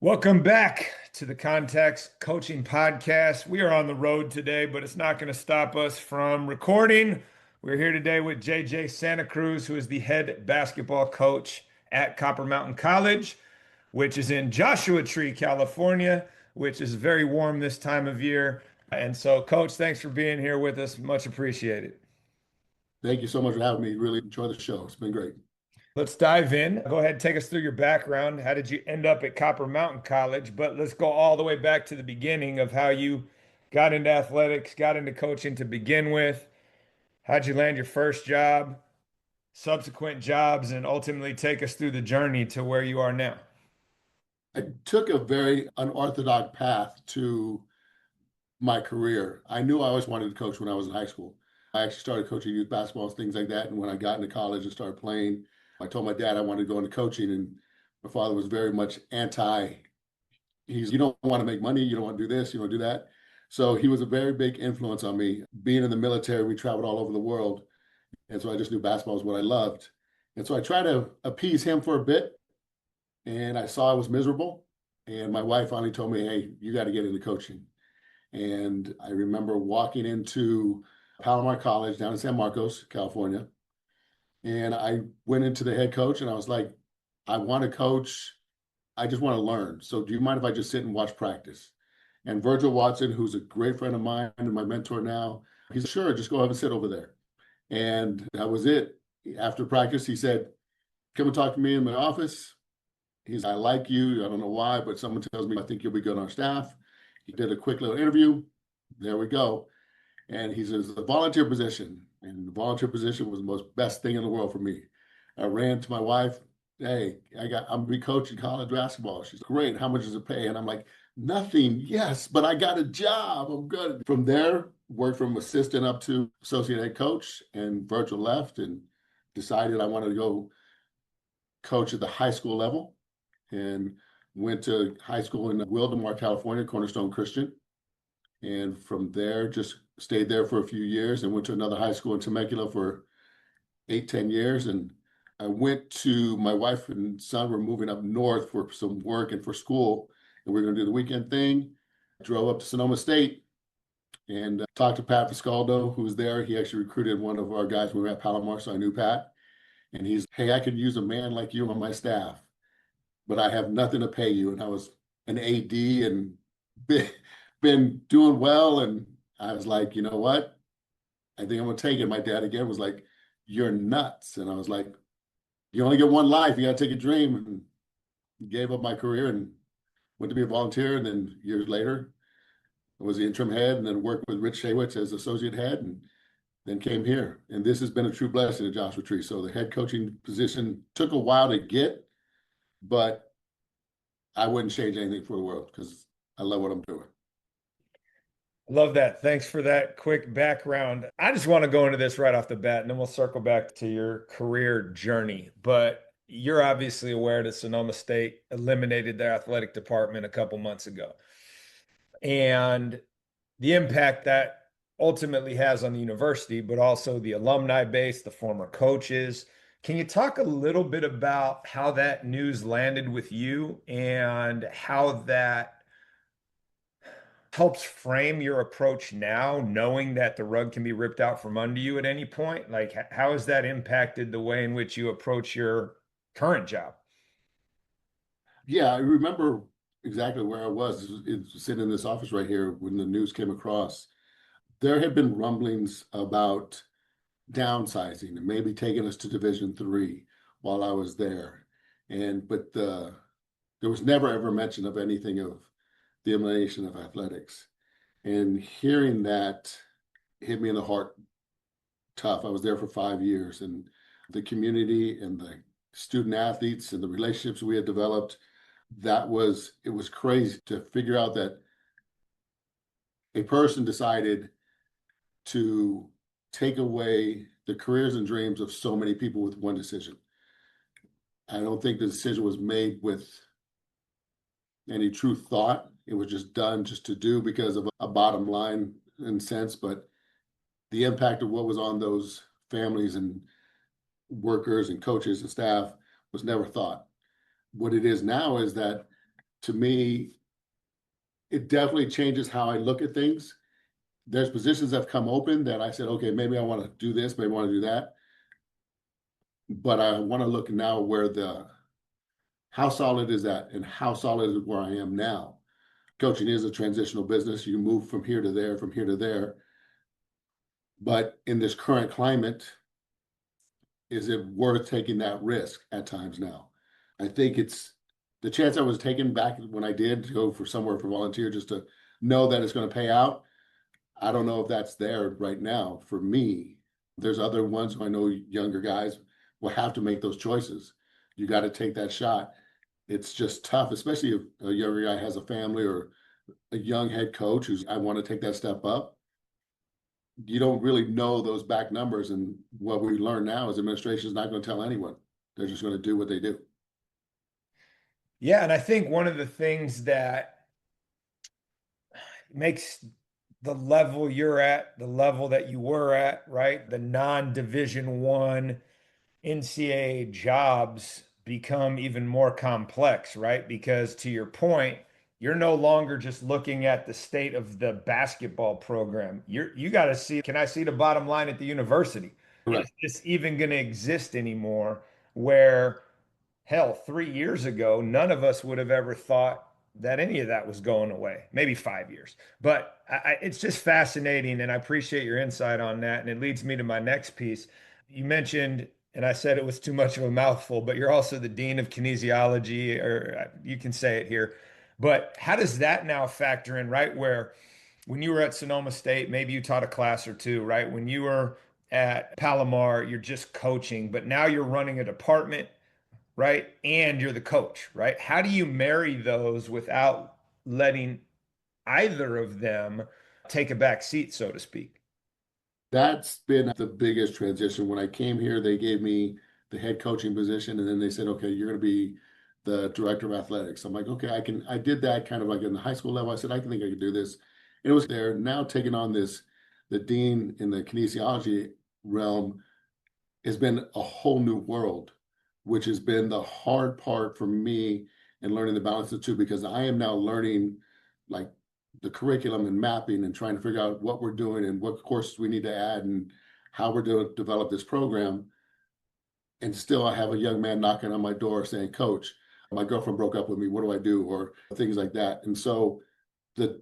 Welcome back to the Context Coaching Podcast. We are on the road today, but it's not going to stop us from recording. We're here today with JJ Santa Cruz, who is the head basketball coach at Copper Mountain College, which is in Joshua Tree, California, which is very warm this time of year. And so, Coach, thanks for being here with us. Much appreciated. Thank you so much for having me. Really enjoy the show. It's been great. Let's dive in. Go ahead and take us through your background. How did you end up at Copper Mountain College? But let's go all the way back to the beginning of how you got into athletics, got into coaching to begin with. How'd you land your first job, subsequent jobs, and ultimately take us through the journey to where you are now? I took a very unorthodox path to my career. I knew I always wanted to coach when I was in high school. I actually started coaching youth basketball, things like that. And when I got into college and started playing, I told my dad I wanted to go into coaching. And my father was very much anti. You don't want to make money. You don't want to do this. You don't do that. So he was a very big influence on me. Being in the military, we traveled all over the world. And so I just knew basketball was what I loved. And so I tried to appease him for a bit. And I saw I was miserable. And my wife finally told me, hey, you got to get into coaching. And I remember walking into Palomar College down in San Marcos, California. And I went into the head coach and I was like, I want to coach. I just want to learn. So do you mind if I just sit and watch practice? And Virgil Watson, who's a great friend of mine and my mentor now, he said, sure, just go ahead and sit over there. And that was it. After practice, he said, come and talk to me in my office. He's, I like you. I don't know why, but someone tells me I think you'll be good on our staff. He did a quick little interview. There we go. And he says, the volunteer position. And the volunteer position was the most best thing in the world for me. I ran to my wife. Hey, I'm re-coaching college basketball. She's great. How much does it pay? And I'm like, nothing. Yes, but I got a job. I'm good. From there, worked from assistant up to associate head coach. And Virgil left and decided I wanted to go coach at the high school level. And went to high school in Wildomar, California, Cornerstone Christian. And from there, just stayed there for a few years and went to another high school in Temecula for 8, 10 years. And I went to, my wife and son were moving up north for some work and for school. And we were going to do the weekend thing. Drove up to Sonoma State and talked to Pat Fiscaldo, who was there. He actually recruited one of our guys when we were at Palomar, so I knew Pat. And he's, hey, I could use a man like you on my staff, but I have nothing to pay you. And I was an AD and been doing well. And I was like, you know what? I think I'm going to take it. My dad again was like, you're nuts. And I was like, you only get one life. You got to take a dream. And gave up my career and went to be a volunteer. And then years later, I was the interim head and then worked with Rich Shaywitz as associate head and then came here. And this has been a true blessing at Joshua Tree. So the head coaching position took a while to get, but I wouldn't change anything for the world because I love what I'm doing. Love that. Thanks for that quick background. I just want to go into this right off the bat, and then we'll circle back to your career journey. But you're obviously aware that Sonoma State eliminated their athletic department a couple months ago. And the impact that ultimately has on the university, but also the alumni base, the former coaches. Can you talk a little bit about how that news landed with you and how that helps frame your approach now, knowing that the rug can be ripped out from under you at any point? Like, how has that impacted the way in which you approach your current job? Yeah, I remember exactly where I was. It's sitting in this office right here when the news came across. There had been rumblings about downsizing and maybe taking us to Division III while I was there. But there was never ever mention of anything of the elimination of athletics. And hearing that hit me in the heart tough. I was there for 5 years, and the community and the student athletes and the relationships we had developed, it was crazy to figure out that a person decided to take away the careers and dreams of so many people with one decision. I don't think the decision was made with any true thought. It was just done just to do because of a bottom line in sense, but the impact of what was on those families and workers and coaches and staff was never thought. What it is now is that To me, it definitely changes how I look at things. There's positions that have come open that I said, okay, maybe I want to do this, maybe I want to do that. But I want to look now where the how solid is that and how solid is where I am now. Coaching is a transitional business. You move from here to there, from here to there. But in this current climate, is it worth taking that risk at times now? I think it's the chance I was taking back when I did to go for somewhere for volunteer just to know that it's going to pay out. I don't know if that's there right now for me. There's other ones who I know younger guys will have to make those choices. You got to take that shot. It's just tough, especially if a younger guy has a family or a young head coach who's I want to take that step up. You don't really know those back numbers. And what we learn now is administration is not going to tell anyone. They're just going to do what they do. Yeah, and I think one of the things that makes the level you're at, the level that you were at, right? The non-Division One NCAA jobs become even more complex, right? Because to your point, you're no longer just looking at the state of the basketball program. You got to see, can I see the bottom line at the university? Is Correct. this even going to exist anymore? Where hell, 3 years ago, none of us would have ever thought that any of that was going away. Maybe 5 years. But it's just fascinating. And I appreciate your insight on that. And it leads me to my next piece. You mentioned, and I said it was too much of a mouthful, but you're also the dean of kinesiology, or you can say it here. But how does that now factor in, right? Where when you were at Sonoma State, maybe you taught a class or two, right? When you were at Palomar, you're just coaching, but now you're running a department, right? And you're the coach, right? How do you marry those without letting either of them take a back seat, so to speak? That's been the biggest transition. When I came here, they gave me the head coaching position, and then they said, okay, you're going to be the director of athletics. I'm like, okay, I can. I did that kind of like in the high school level. I said, I can think I could do this. And it was there now taking on this, the dean in the kinesiology realm has been a whole new world, which has been the hard part for me in learning the balance of the two, because I am now learning like the curriculum and mapping and trying to figure out what we're doing and what courses we need to add and how we're doing to develop this program. And still I have a young man knocking on my door saying, Coach, my girlfriend broke up with me. What do I do? Or things like that. And so the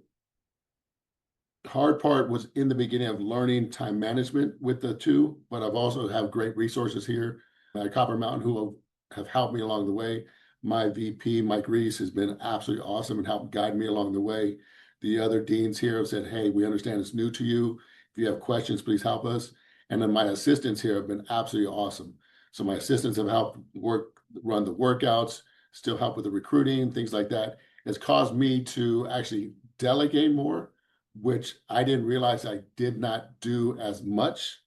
hard part was in the beginning of learning time management with the two, but I've also have great resources here at Copper Mountain who have helped me along the way. My VP, Mike Reese, has been absolutely awesome and helped guide me along the way. The other deans here have said, hey, we understand it's new to you. If you have questions, please help us. And then my assistants here have been absolutely awesome. So my assistants have helped run the workouts, still help with the recruiting, things like that. It's caused me to actually delegate more, which I didn't realize I did not do as much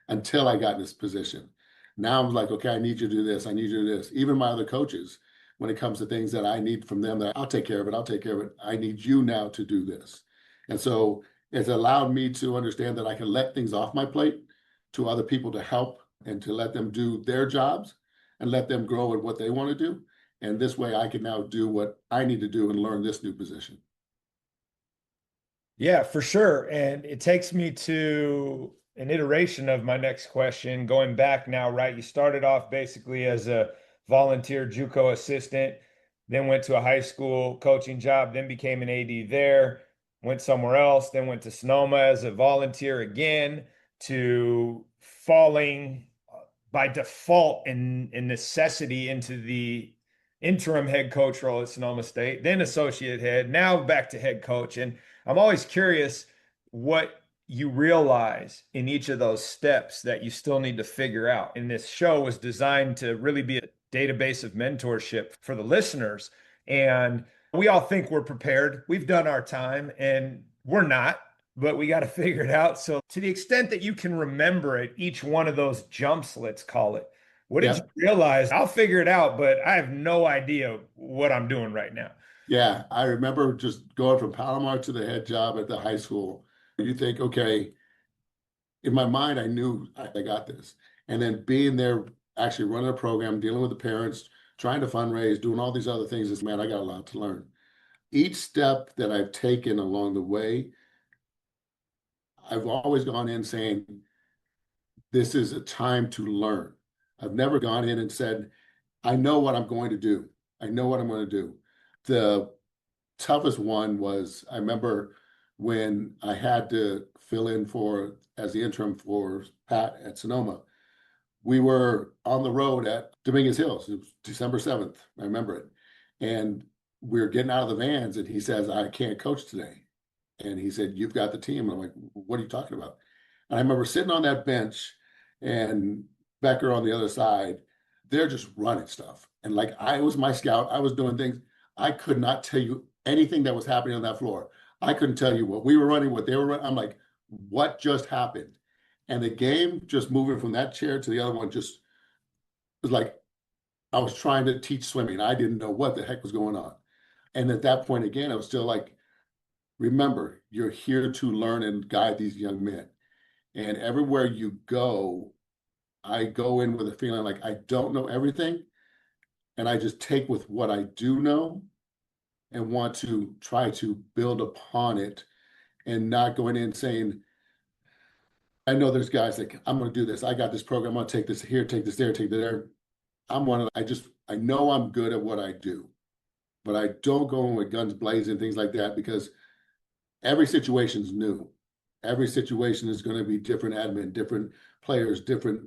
until I got in this position. Now I'm like, okay, I need you to do this. I need you to do this. Even my other coaches, when it comes to things that I need from them, that I'll take care of it. I'll take care of it. I need you now to do this. And so it's allowed me to understand that I can let things off my plate to other people to help and to let them do their jobs and let them grow in what they want to do. And this way I can now do what I need to do and learn this new position. Yeah, for sure. And it takes me to an iteration of my next question. Going back now, right? You started off basically as a volunteer JUCO assistant, then went to a high school coaching job, then became an AD there, went somewhere else, then went to Sonoma as a volunteer again, to falling by default in necessity into the interim head coach role at Sonoma State, then associate head, now back to head coach. And I'm always curious what you realize in each of those steps that you still need to figure out. And this show was designed to really be a database of mentorship for the listeners. And we all think we're prepared. We've done our time and we're not, but we got to figure it out. So, to the extent that you can remember it, each one of those jumps, let's call it, what did you Yeah. realize? I'll figure it out, but I have no idea what I'm doing right now. Yeah, I remember just going from Palomar to the head job at the high school. You think, okay, in my mind, I knew I got this. And then being there, actually running a program, dealing with the parents, trying to fundraise, doing all these other things is, man, I got a lot to learn. Each step that I've taken along the way, I've always gone in saying, this is a time to learn. I've never gone in and said, I know what I'm going to do. I know what I'm going to do. The toughest one was I remember when I had to fill in for as the interim for Pat at Sonoma. We were on the road at Dominguez Hills. It was December 7th. I remember it. And we were getting out of the vans, and he says, I can't coach today. And he said, you've got the team. And I'm like, what are you talking about? And I remember sitting on that bench and Becker on the other side, they're just running stuff. And like I was my scout, I was doing things. I could not tell you anything that was happening on that floor. I couldn't tell you what we were running, what they were running. I'm like, what just happened? And the game just moving from that chair to the other one just was like I was trying to teach swimming. I didn't know what the heck was going on. And at that point, again, I was still like, remember, you're here to learn and guide these young men. And everywhere you go, I go in with a feeling like I don't know everything. And I just take with what I do know and want to try to build upon it and not going in saying, I know there's guys like, I'm going to do this. I got this program. I'm going to take this here, take this there, take that there. I'm one of, I know I'm good at what I do, but I don't go in with guns blazing, things like that, because every situation is new. Every situation is going to be different admin, different players, different,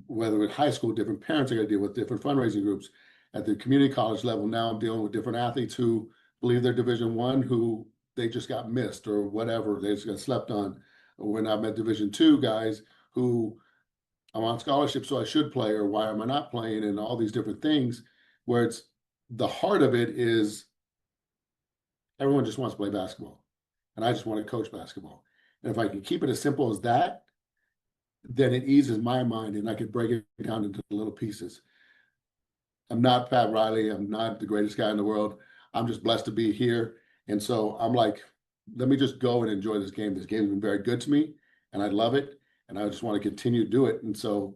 whether in high school, different parents are going to deal with different fundraising groups. At the community college level, now I'm dealing with different athletes who believe they're Division I, who they just got missed or whatever, they just got slept on. When I'm at Division II, guys who I'm on scholarship, so I should play, or why am I not playing, and all these different things, where it's the heart of it is everyone just wants to play basketball, and I just want to coach basketball. And if I can keep it as simple as that, then it eases my mind, and I can break it down into little pieces. I'm not Pat Riley. I'm not the greatest guy in the world. I'm just blessed to be here. And so I'm like, let me just go and enjoy this game. This game's been very good to me, and I love it. And I just want to continue to do it. And so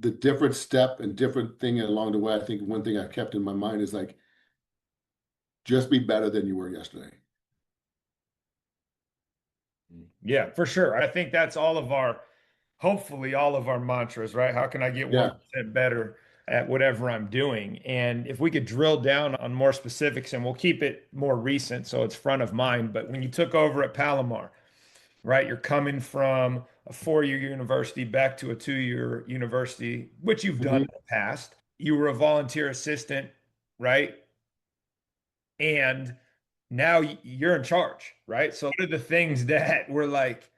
the different step and different thing along the way, I think one thing I kept in my mind is like, just be better than you were yesterday. Yeah, for sure. I think that's all of our, hopefully, all of our mantras, right? How can I get Yeah. 1% better at whatever I'm doing? And if we could drill down on more specifics, and we'll keep it more recent so it's front of mind. But when you took over at Palomar, right, you're coming from a 4-year university back to a 2-year university, which you've done in Mhm. the past. You were a volunteer assistant, right? And now you're in charge, right? So what are the things that were like,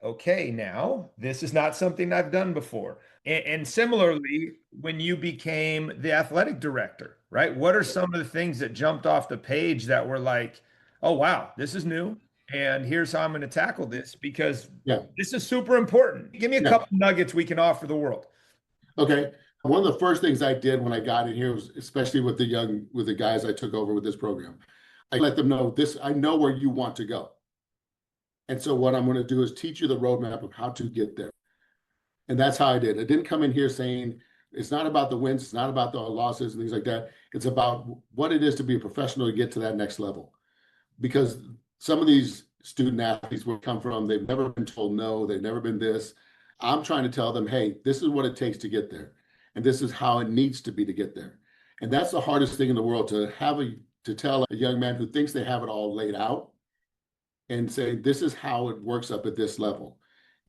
okay, now this is not something I've done before? And similarly, when you became the athletic director, right? What are some of the things that jumped off the page that were like, oh, wow, this is new. And here's how I'm going to tackle this because Yeah. this is super important. Give me a Yeah. couple nuggets we can offer the world. Okay. One of the first things I did when I got in here was, especially with the guys I took over with this program, I let them know this, I know where you want to go. And so what I'm going to do is teach you the roadmap of how to get there. And that's how I did. I didn't come in here saying it's not about the wins, it's not about the losses and things like that. It's about what it is to be a professional to get to that next level. Because some of these student athletes will come from, they've never been told no, they've never been this. I'm trying to tell them, hey, this is what it takes to get there. And this is how it needs to be to get there. And that's the hardest thing in the world to tell a young man who thinks they have it all laid out and say, this is how it works up at this level.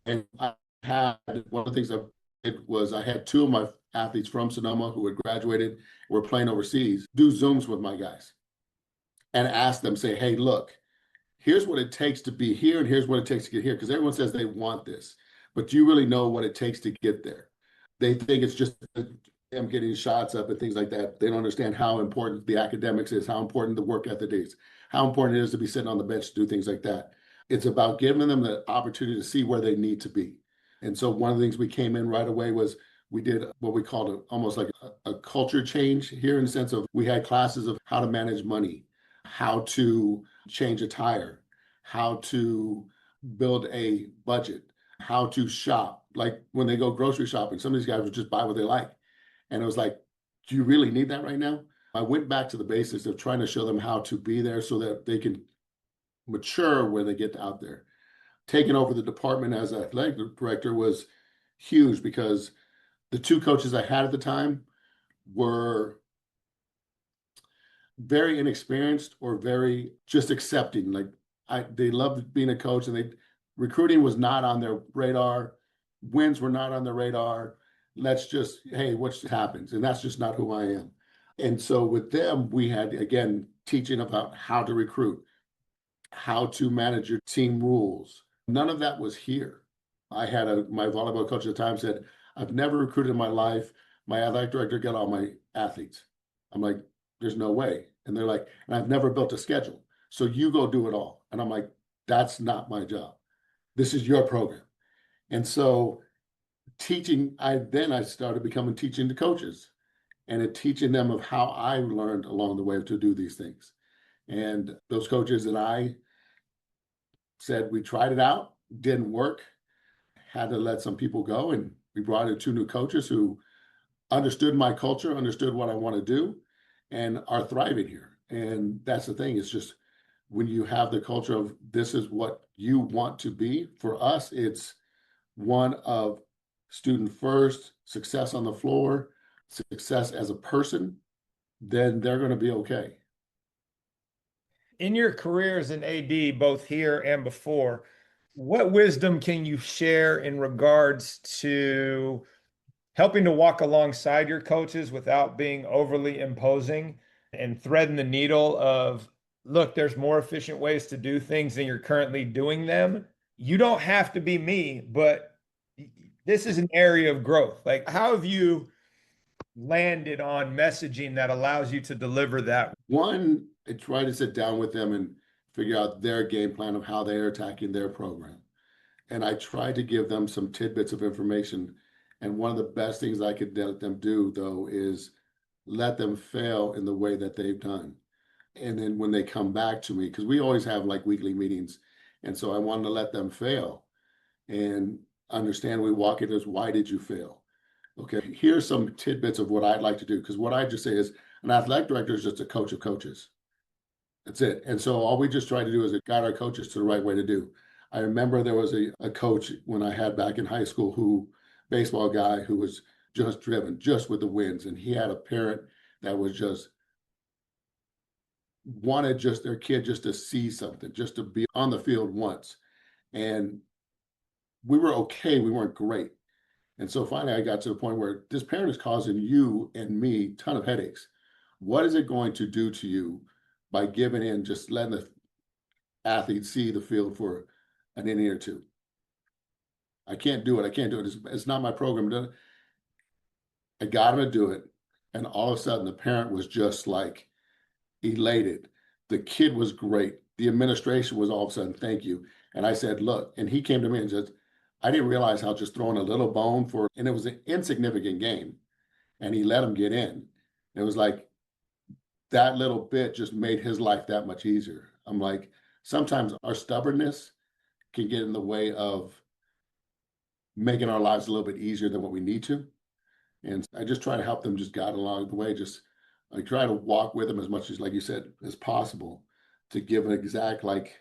And I had one of the things I did was I had two of my athletes from Sonoma who had graduated, were playing overseas, do Zooms with my guys and ask them, say, hey, look, here's what it takes to be here and here's what it takes to get here. Because everyone says they want this, but do you really know what it takes to get there? They think it's just them getting shots up and things like that. They don't understand how important the academics is, how important the work ethic is, how important it is to be sitting on the bench to do things like that. It's about giving them the opportunity to see where they need to be. And so one of the things we came in right away was we did what we called almost like a culture change here in the sense of we had classes of how to manage money, how to change a tire, how to build a budget, how to shop. Like when they go grocery shopping, some of these guys would just buy what they like. And it was like, do you really need that right now? I went back to the basics of trying to show them how to be there so that they can mature when they get out there. Taking over the department as athletic director was huge because the two coaches I had at the time were very inexperienced or very just accepting. Like they loved being a coach, and they recruiting was not on their radar. Wins were not on their radar. Let's just, hey, what happens? And that's just not who I am. And so with them, we had again teaching about how to recruit, how to manage your team rules. None of that was here. I had my volleyball coach at the time said, I've never recruited in my life. My athletic director got all my athletes. I'm like, there's no way. And they're like, and I've never built a schedule. So you go do it all. And I'm like, that's not my job. This is your program. And so teaching, I started becoming teaching the coaches and teaching them of how I learned along the way to do these things. And those coaches and I said, we tried it out, didn't work, had to let some people go. And we brought in two new coaches who understood my culture, understood what I want to do, and are thriving here. And that's the thing. It's just when you have the culture of this is what you want to be, for us, it's one of student first, success on the floor, success as a person, then they're going to be okay. In your career as an AD, both here and before, what wisdom can you share in regards to helping to walk alongside your coaches without being overly imposing and threading the needle of, look, there's more efficient ways to do things than you're currently doing them. You don't have to be me, but this is an area of growth. Like, how have you landed on messaging that allows you to deliver that? One, I try to sit down with them and figure out their game plan of how they are attacking their program. And I try to give them some tidbits of information. And one of the best things I could let them do, though, is let them fail in the way that they've done. And then when they come back to me, because we always have like weekly meetings. And so I wanted to let them fail and understand we walk it as why did you fail? Okay, here's some tidbits of what I'd like to do. Because what I just say is an athletic director is just a coach of coaches. That's it. And so all we just try to do is guide our coaches to the right way to do. I remember there was a coach when I had back in high school who, baseball guy who was just driven, just with the wins. And he had a parent that was just wanted just their kid just to see something, just to be on the field once. And we were okay. We weren't great. And so finally I got to the point where this parent is causing you and me a ton of headaches. What is it going to do to you by giving in, just letting the athlete see the field for an inning or two? I can't do it. I can't do it. It's not my program. I got him to do it. And all of a sudden, the parent was just like elated. The kid was great. The administration was all of a sudden, thank you. And I said, look, and he came to me and said, I didn't realize how just throwing a little bone for, and it was an insignificant game. And he let him get in. It was like that little bit just made his life that much easier. I'm like, sometimes our stubbornness can get in the way of making our lives a little bit easier than what we need to. And I just try to help them just guide along the way. Just I try to walk with them as much as, like you said, as possible to give an exact like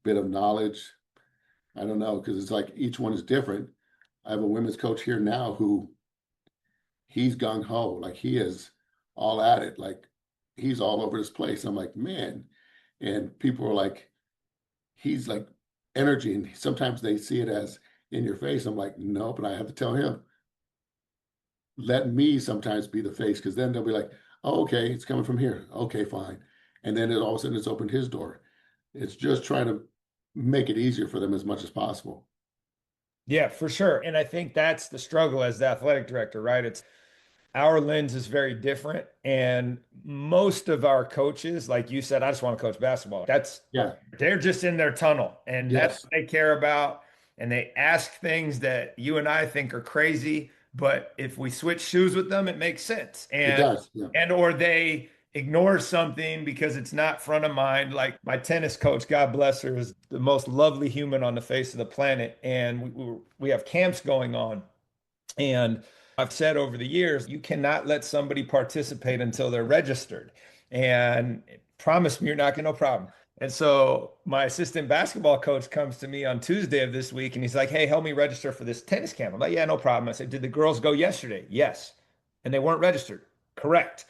bit of knowledge. I don't know, because it's like each one is different. I have a women's coach here now who he's gung ho, like he is all at it, like he's all over this place. I'm like, man, and people are like, he's like energy, and sometimes they see it as in your face. I'm like, no, but I have to tell him, let me sometimes be the face, because then they'll be like, oh, okay, it's coming from here. Okay, fine. And then all of a sudden it's opened his door. It's just trying to make it easier for them as much as possible. Yeah, for sure. And I think that's the struggle as the athletic director, right? It's our lens is very different. And most of our coaches, like you said, I just want to coach basketball. Yeah. They're just in their tunnel and that's Yes, what they care about. And they ask things that you and I think are crazy, but if we switch shoes with them, it makes sense. it does. Yeah. Or they ignore something because it's not front of mind. Like my tennis coach, God bless her, is the most lovely human on the face of the planet. And we have camps going on. And I've said over the years, you cannot let somebody participate until they're registered. And promise me you're not going to, no problem. And so my assistant basketball coach comes to me on Tuesday of this week and he's like, hey, help me register for this tennis camp. I'm like, yeah, no problem. I said, did the girls go yesterday? Yes. And they weren't registered. Correct.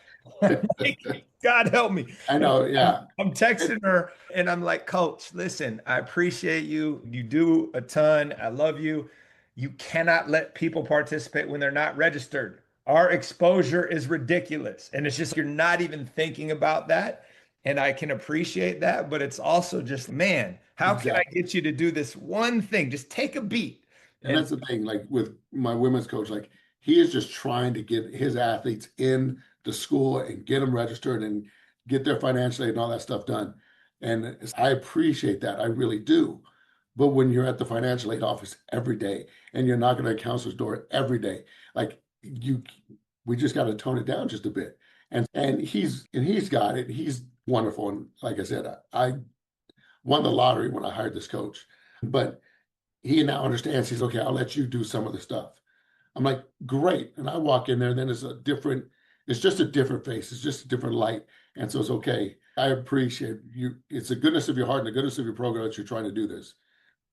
God help me. I And know, I'm, yeah. I'm And texting her and I'm like, Coach, listen, I appreciate you. You do a ton. I love you. You cannot let people participate when they're not registered. Our exposure is ridiculous. And it's just, you're not even thinking about that. And I can appreciate that. But it's also just, man, how can I exactly. get you to do this one thing? Just take a beat. And And that's the thing, like with my women's coach, like he is just trying to get his athletes in the school and get them registered and get their financial aid and all that stuff done. And I appreciate that. I really do. But when you're at the financial aid office every day and you're knocking on a counselor's door every day, like you, we just got to tone it down just a bit. And he's got it. He's wonderful. And like I said, I won the lottery when I hired this coach. But he now understands. He's okay. I'll let you do some of the stuff. I'm like, great. And I walk in there, and then it's just a different face. It's just a different light. And so it's okay. I appreciate you. It's the goodness of your heart and the goodness of your program that you're trying to do this.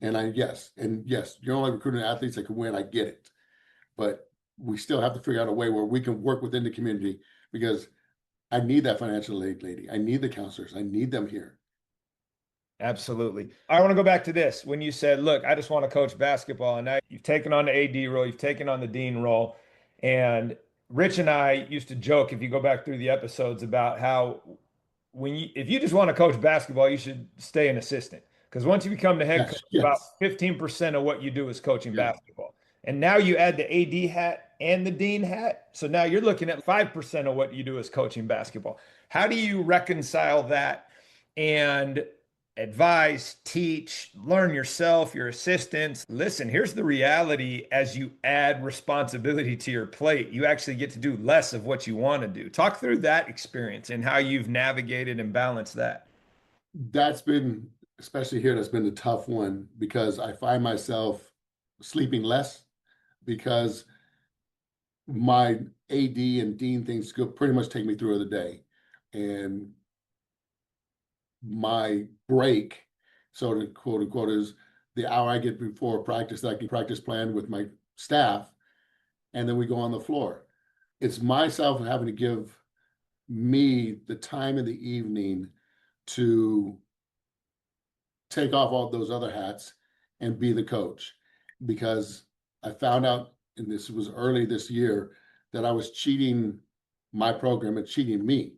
And yes, you're only recruiting athletes that can win. I get it. But we still have to figure out a way where we can work within the community because I need that financial aid lady. I need the counselors. I need them here. absolutely. I want to go back to this. When you said, look, I just want to coach basketball, and now you've taken on the AD role, you've taken on the dean role. And Rich and I used to joke, if you go back through the episodes, about how if you just want to coach basketball, you should stay an assistant. Because once you become the head coach, Yes, about yes. 15% of what you do is coaching Yeah. basketball. And now you add the AD hat and the dean hat. So now you're looking at 5% of what you do is coaching basketball. How do you reconcile that and advise, teach, learn yourself, your assistants? Listen, here's the reality: as you add responsibility to your plate, you actually get to do less of what you want to do. Talk through that experience and how you've navigated and balanced that. That's been, especially here, that's been the tough one because I find myself sleeping less because my AD and Dean things go pretty much take me through the day. And my break, so to quote unquote, is the hour I get before practice that I can practice plan with my staff, and then we go on the floor. It's myself having to give me the time in the evening to take off all those other hats and be the coach because I found out, and this was early this year, that I was cheating my program and cheating me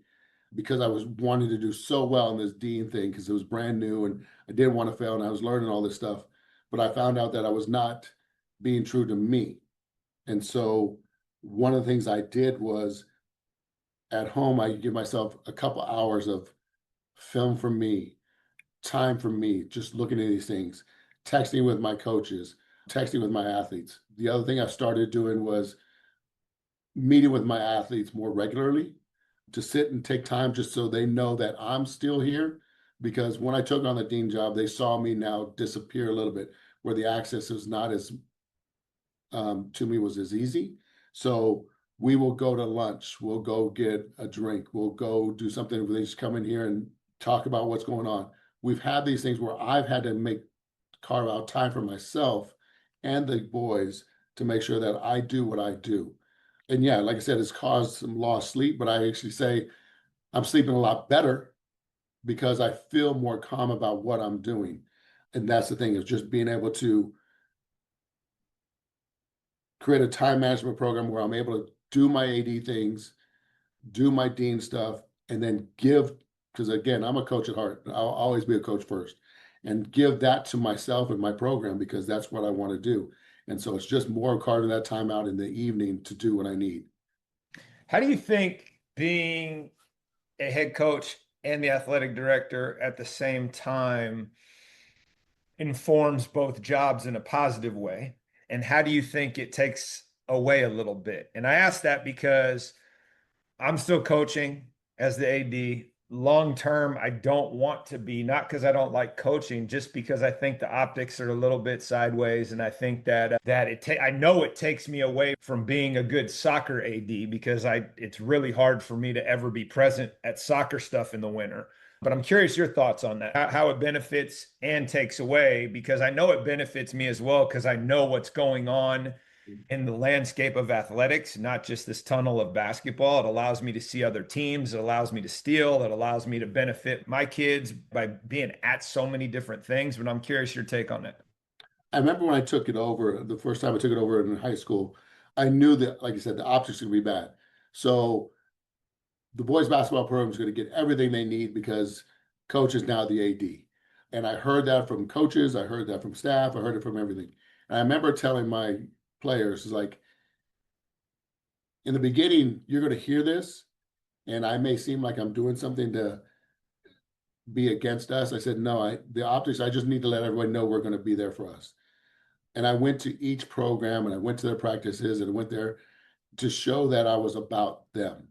because I was wanting to do so well in this dean thing because it was brand new and I didn't want to fail and I was learning all this stuff. But I found out that I was not being true to me. And so one of the things I did was at home, I give myself a couple hours of film for me, time for me, just looking at these things, texting with my coaches, texting with my athletes. The other thing I started doing was meeting with my athletes more regularly to sit and take time just so they know that I'm still here. Because when I took on the dean job, they saw me now disappear a little bit, where the access is not as to me was as easy. So we will go to lunch, we'll go get a drink, we'll go do something where they just come in here and talk about what's going on. We've had these things where I've had to carve out time for myself and the boys to make sure that I do what I do. And yeah, like I said, it's caused some lost sleep, but I actually say I'm sleeping a lot better because I feel more calm about what I'm doing. And that's the thing, is just being able to create a time management program where I'm able to do my AD things, do my dean stuff, and then give, because again, I'm a coach at heart. I'll always be a coach first, and give that to myself and my program because that's what I want to do. And so it's just more carving that time out in the evening to do what I need. How do you think being a head coach and the athletic director at the same time informs both jobs in a positive way? And how do you think it takes away a little bit? And I ask that because I'm still coaching as the AD. long term, I don't want to be, not because I don't like coaching, just because I think the optics are a little bit sideways. And I think that I know it takes me away from being a good soccer AD because it's really hard for me to ever be present at soccer stuff in the winter. But I'm curious your thoughts on that, how it benefits and takes away, because I know it benefits me as well, because I know what's going on in the landscape of athletics, not just this tunnel of basketball. It allows me to see other teams. It allows me to steal. It allows me to benefit my kids by being at so many different things. But I'm curious your take on that. I remember when I took it over, the first time I took it over in high school, I knew that, like I said, the optics would be bad. So the boys basketball program is going to get everything they need because coach is now the AD. And I heard that from coaches, I heard that from staff, I heard it from everything. And I remember telling my players, is like, in the beginning, you're going to hear this, and I may seem like I'm doing something to be against us. I said, no, the optics, I just need to let everyone know we're going to be there for us. And I went to each program and I went to their practices and I went there to show that I was about them.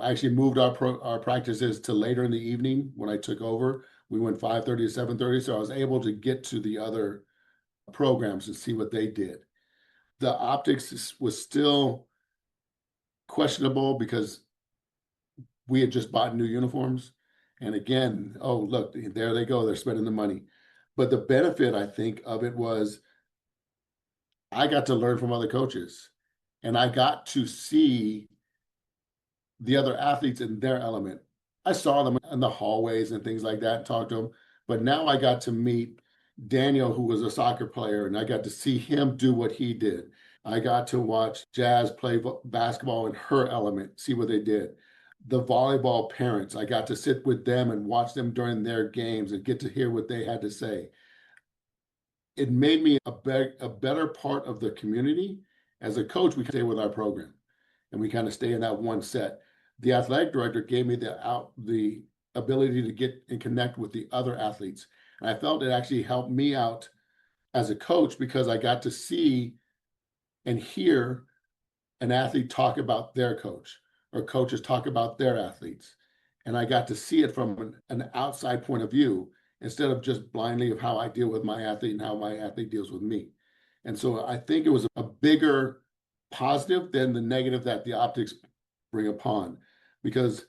I actually moved our practices to later in the evening when I took over. We went 5:30 to 7:30, so I was able to get to the other programs and see what they did. The optics was still questionable because we had just bought new uniforms. And again, oh, look, there they go. They're spending the money. But the benefit, I think, of it was I got to learn from other coaches and I got to see the other athletes in their element. I saw them in the hallways and things like that and talked to them. But now I got to meet Daniel, who was a soccer player, and I got to see him do what he did. I got to watch Jazz play basketball in her element, see what they did. The volleyball parents, I got to sit with them and watch them during their games and get to hear what they had to say. It made me a better part of the community. As a coach, we stay with our program and we kind of stay in that one set. The athletic director gave me the ability to get and connect with the other athletes. And I felt it actually helped me out as a coach because I got to see and hear an athlete talk about their coach or coaches talk about their athletes. And I got to see it from an outside point of view instead of just blindly of how I deal with my athlete and how my athlete deals with me. And so I think it was a bigger positive than the negative that the optics bring upon because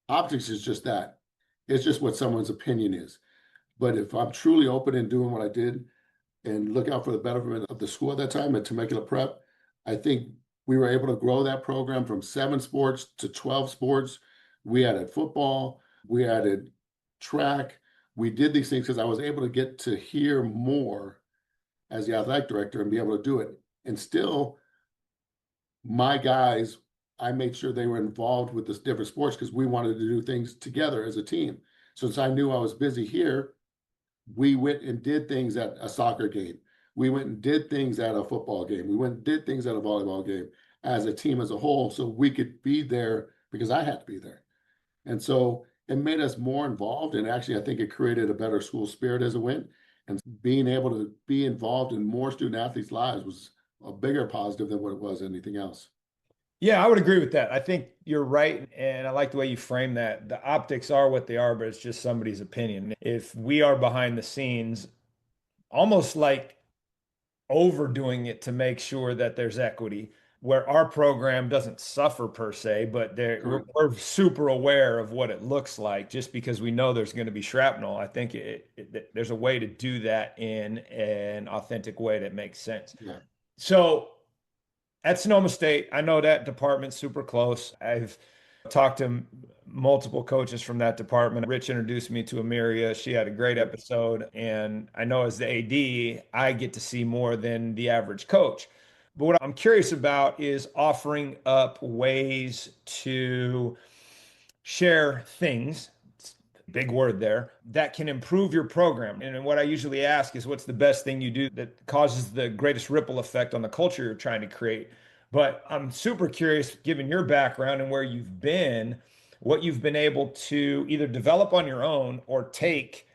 optics is just that. It's just what someone's opinion is. But if I'm truly open and doing what I did and look out for the betterment of the school at that time at Temecula Prep, I think we were able to grow that program from 7 sports to 12 sports. We added football, we added track. We did these things because I was able to get to hear more as the athletic director and be able to do it. And still, my guys, I made sure they were involved with the different sports because we wanted to do things together as a team. Since I knew I was busy here, we went and did things at a soccer game. We went and did things at a football game. We went and did things at a volleyball game as a team as a whole so we could be there because I had to be there. And so it made us more involved. And actually, I think it created a better school spirit as it went. And being able to be involved in more student athletes' lives was a bigger positive than what it was anything else. Yeah, I would agree with that. I think you're right. And I like the way you frame that. The optics are what they are, but it's just somebody's opinion. If we are behind the scenes, almost like overdoing it to make sure that there's equity, where our program doesn't suffer per se, but Correct. we're super aware of what it looks like just because we know there's going to be shrapnel. I think there's a way to do that in an authentic way that makes sense. Yeah. So at Sonoma State, I know that department's super close. I've talked to multiple coaches from that department. Rich introduced me to Amiria. She had a great episode. And I know as the AD, I get to see more than the average coach. But what I'm curious about is offering up ways to share things, big word there, that can improve your program. And what I usually ask is what's the best thing you do that causes the greatest ripple effect on the culture you're trying to create? But I'm super curious, given your background and where you've been, what you've been able to either develop on your own or take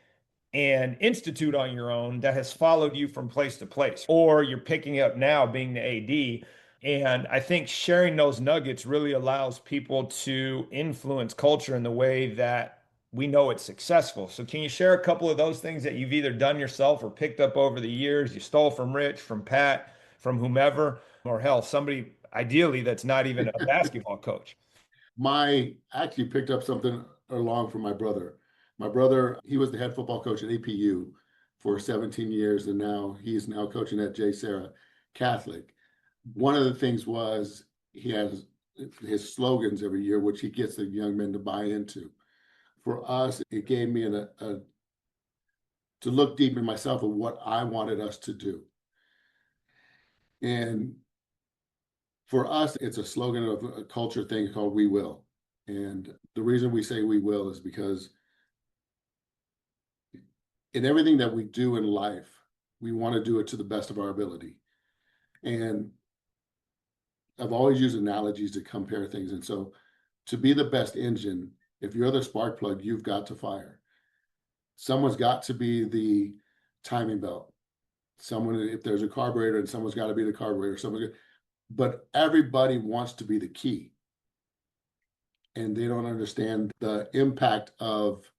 and institute on your own that has followed you from place to place, or you're picking up now being the AD. And I think sharing those nuggets really allows people to influence culture in the way that we know it's successful. So can you share a couple of those things that you've either done yourself or picked up over the years? You stole from Rich, from Pat, from whomever, or hell, somebody ideally that's not even a basketball coach. My actually picked up something along from my brother. My brother, he was the head football coach at APU for 17 years, and now he's now coaching at J. Sarah Catholic. One of the things was he has his slogans every year, which he gets the young men to buy into. For us, it gave me to look deep in myself of what I wanted us to do. And for us, it's a slogan of a culture thing called "We Will." And the reason we say "We Will" is because in everything that we do in life, we want to do it to the best of our ability. And I've always used analogies to compare things. And so to be the best engine, if you're the spark plug, you've got to fire. Someone's got to be the timing belt. Someone, if there's a carburetor, and someone's got to be the carburetor. But everybody wants to be the key. And they don't understand the impact of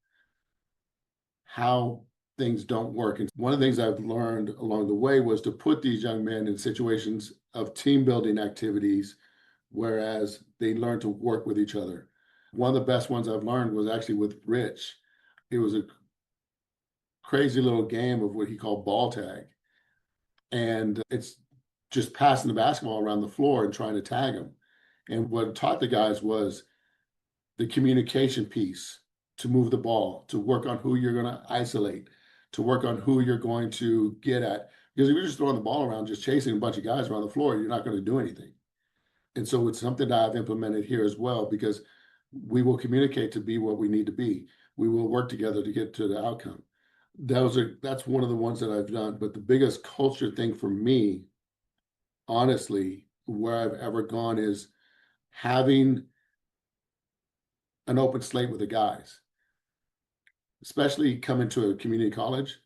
how things don't work. And one of the things I've learned along the way was to put these young men in situations of team building activities, whereas they learn to work with each other. One of the best ones I've learned was actually with Rich. It was a crazy little game of what he called ball tag. And it's just passing the basketball around the floor and trying to tag them. And what taught the guys was the communication piece, to move the ball, to work on who you're going to isolate, to work on who you're going to get at. Because if you're just throwing the ball around, just chasing a bunch of guys around the floor, you're not going to do anything. And so it's something that I've implemented here as well, because we will communicate to be what we need to be. We will work together to get to the outcome. That's one of the ones that I've done. But the biggest culture thing for me, honestly, where I've ever gone is having an open slate with the guys, especially coming to a community college.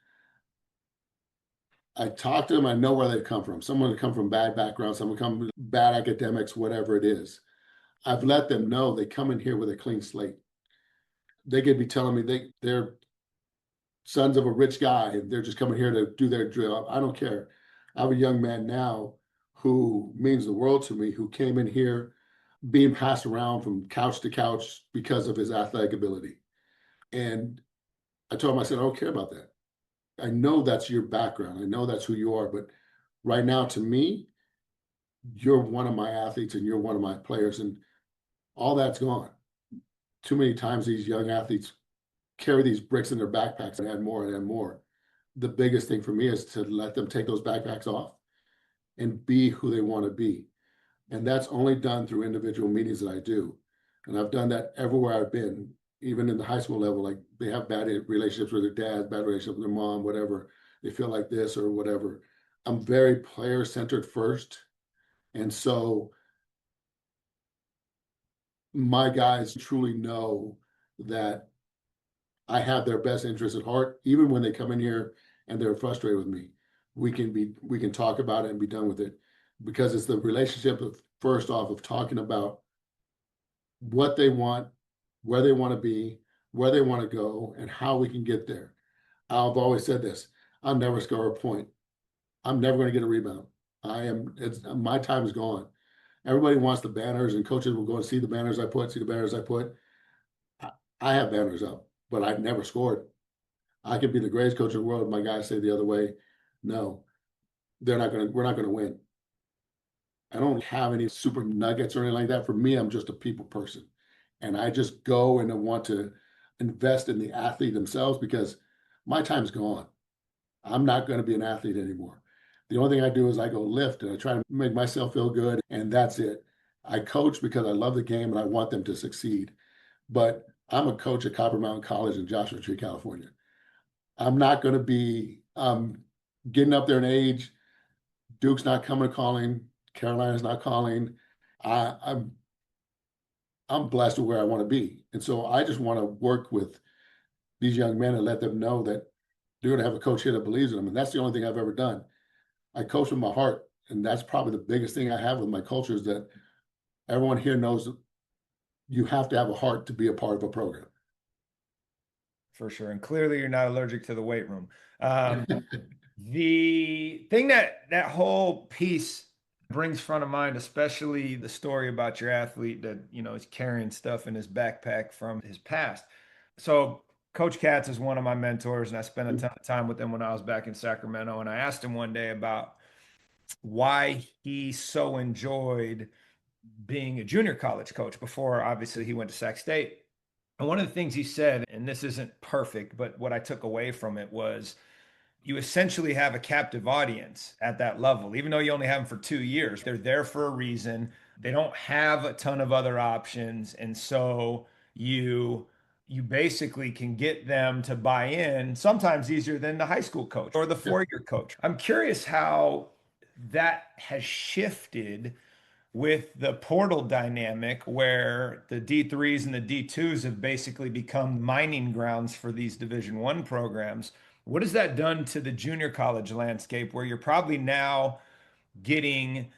I talk to them, I know where they come from. Someone come from bad background, someone come from bad academics, whatever it is. I've let them know they come in here with a clean slate. They could be telling me they're sons of a rich guy and they're just coming here to do their drill. I don't care. I have a young man now who means the world to me, who came in here being passed around from couch to couch because of his athletic ability. And I told him, I said, I don't care about that. I know that's your background. I know that's who you are. But right now, to me, you're one of my athletes and you're one of my players. And all that's gone. Too many times these young athletes carry these bricks in their backpacks and add more and add more. The biggest thing for me is to let them take those backpacks off and be who they want to be. And that's only done through individual meetings that I do. And I've done that everywhere I've been, even in the high school level. Like, they have bad relationships with their dad, bad relationship with their mom, whatever. They feel like this or whatever. I'm very player centered first. And so my guys truly know that I have their best interests at heart, even when they come in here and they're frustrated with me. We can talk about it and be done with it, because it's the relationship of, first off, of talking about what they want, where they want to be, where they want to go, and how we can get there. I've always said this: I'll never score a point. I'm never going to get a rebound. My time is gone. Everybody wants the banners, and coaches will go and see the banners I put, see the banners I put. I have banners up, but I've never scored. I could be the greatest coach in the world if my guys say the other way. No, we're not going to win. I don't have any super nuggets or anything like that. For me, I'm just a people person. And I just go and I want to invest in the athlete themselves, because my time's gone. I'm not going to be an athlete anymore. The only thing I do is I go lift and I try to make myself feel good, and that's it. I coach because I love the game and I want them to succeed. But I'm a coach at Copper Mountain College in Joshua Tree, California. I'm not going to be getting up there in age. Duke's not coming calling. Carolina's not calling. I, I'm I'm blessed with where I want to be. And so I just want to work with these young men and let them know that they're going to have a coach here that believes in them. And that's the only thing I've ever done. I coach with my heart. And that's probably the biggest thing I have with my culture, is that everyone here knows that you have to have a heart to be a part of a program. for sure. And clearly you're not allergic to the weight room. Um, the thing that whole piece brings front of mind, especially the story about your athlete that, is carrying stuff in his backpack from his past. So Coach Katz is one of my mentors, and I spent a ton of time with him when I was back in Sacramento. And I asked him one day about why he so enjoyed being a junior college coach before obviously he went to Sac State. And one of the things he said, and this isn't perfect, but what I took away from it was you essentially have a captive audience at that level, even though you only have them for 2 years. They're there for a reason. They don't have a ton of other options. And so you basically can get them to buy in sometimes easier than the high school coach or the Yeah. 4-year coach. I'm curious how that has shifted with the portal dynamic where the D3s and the D2s have basically become mining grounds for these Division I programs. What has that done to the junior college landscape where you're probably now getting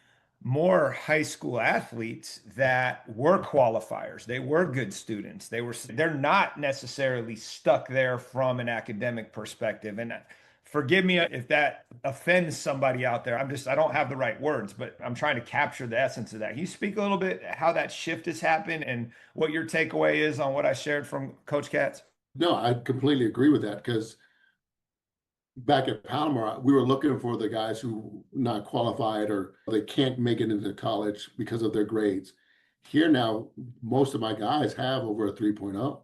more high school athletes that were qualifiers. They were good students. They're not necessarily stuck there from an academic perspective. And forgive me if that offends somebody out there. I don't have the right words, but I'm trying to capture the essence of that. Can you speak a little bit how that shift has happened and what your takeaway is on what I shared from Coach Katz? No, I completely agree with that because back at Palomar, we were looking for the guys who not qualified or they can't make it into college because of their grades. Here now, most of my guys have over a 3.0.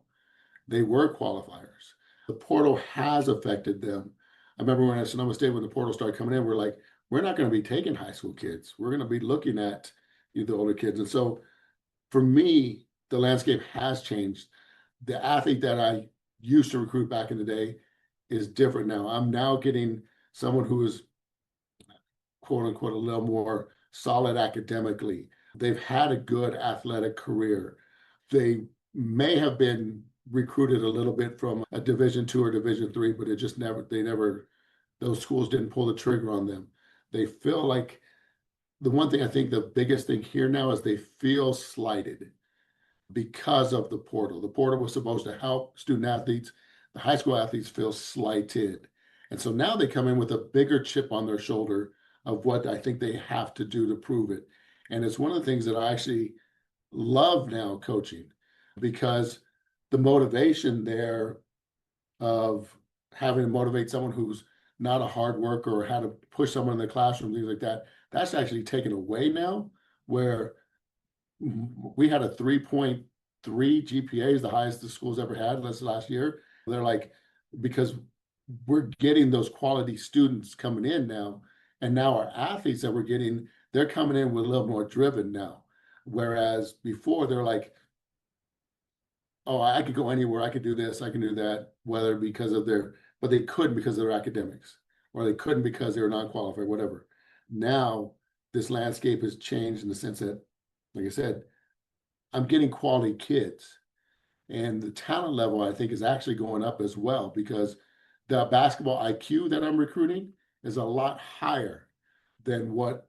They were qualifiers. The portal has affected them. I remember when at Sonoma State, when the portal started coming in, we're like, we're not going to be taking high school kids. We're going to be looking at the older kids. And so for me, the landscape has changed. The athlete that I used to recruit back in the day is different now. I'm now getting someone who is quote unquote a little more solid academically. They've had a good athletic career. They may have been recruited a little bit from a Division II or Division III, but those schools didn't pull the trigger on them. They feel like the one thing I think the biggest thing here now is they feel slighted because of the portal. The portal was supposed to help student athletes. The high school athletes feel slighted. And so now they come in with a bigger chip on their shoulder of what I think they have to do to prove it. And it's one of the things that I actually love now coaching because the motivation there of having to motivate someone who's not a hard worker or how to push someone in the classroom, things like that, that's actually taken away now where we had a 3.3 GPA is the highest the school's ever had last year. They're like, because we're getting those quality students coming in now. And now our athletes that we're getting, they're coming in with a little more driven now. Whereas before they're like, oh, I could go anywhere. I could do this. I can do that, whether because of but they couldn't because of their academics or they couldn't because they were non-qualified, whatever. Now this landscape has changed in the sense that, like I said, I'm getting quality kids. And the talent level, I think, is actually going up as well because the basketball IQ that I'm recruiting is a lot higher than what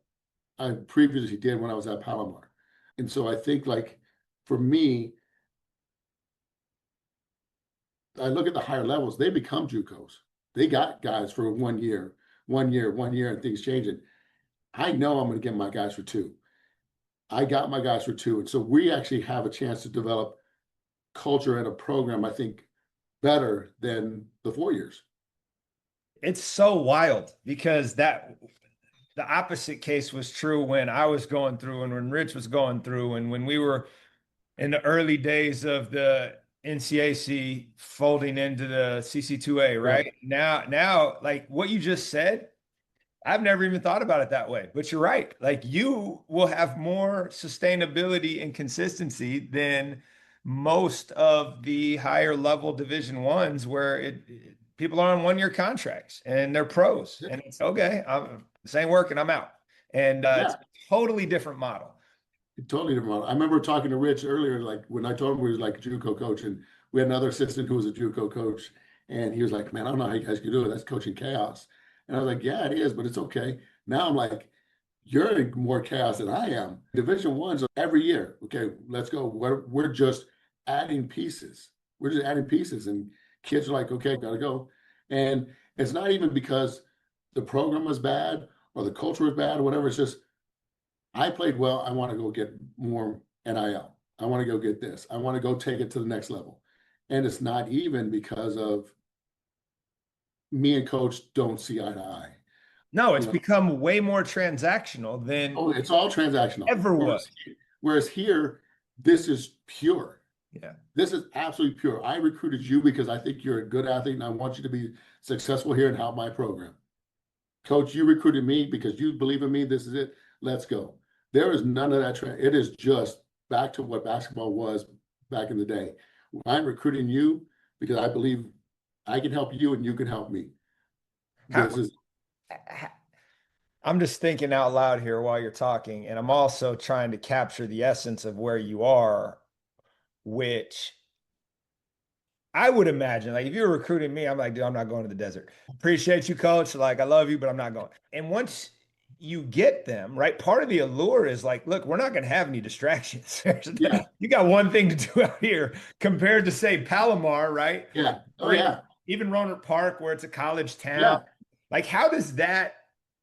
I previously did when I was at Palomar. And so I think, like, for me, I look at the higher levels, they become JUCOs. They got guys for 1 year, 1 year, 1 year, and things changing. I know I'm going to get my guys for 2. I got my guys for 2. And so we actually have a chance to develop culture and a program, I think, better than the 4 years. It's so wild because the opposite case was true when I was going through and when Rich was going through and when we were in the early days of the NCAC folding into the CC2A, Yeah. right? Now, like what you just said, I've never even thought about it that way, but you're right. Like you will have more sustainability and consistency than most of the higher level Division Is where people are on 1-year contracts and they're pros. Yeah. And it's okay, this ain't working, I'm out. And it's Yeah. a totally different model. Totally different model. I remember talking to Rich earlier, like when I told him we was like a JUCO coach, and we had another assistant who was a JUCO coach, and he was like, "Man, I don't know how you guys can do it. That's coaching chaos." And I was like, "Yeah, it is, but it's okay." Now I'm like, "You're in more chaos than I am." Division Is every year. Okay, let's go. We're just adding pieces. We're just adding pieces and Kids are like, okay, gotta go. And it's not even because the program was bad or the culture was bad or whatever. It's just I played well. I want to go get more NIL. I want to go get this. I want to go take it to the next level. And it's not even because of me and coach don't see eye to eye. No, You it's know, become way more transactional than oh, it's all transactional. ever was. Whereas here, this is pure. Yeah. This is absolutely pure. I recruited you because I think you're a good athlete and I want you to be successful here and help my program. Coach, you recruited me because you believe in me. This is it. Let's go. There is none of that. It is just back to what basketball was back in the day. I'm recruiting you because I believe I can help you and you can help me. How, This is, I'm just thinking out loud here while you're talking, and I'm also trying to capture the essence of where you are, which I would imagine, like if you were recruiting me, I'm like, dude, I'm not going to the desert. Appreciate you, coach. Like, I love you, but I'm not going. And once you get them, right? Part of the allure is like, look, we're not going to have any distractions. yeah, You got one thing to do out here compared to, say, Palomar, right? yeah. Oh, Or yeah. even Roanoke Park, where it's a college town. Yeah. Like, how does that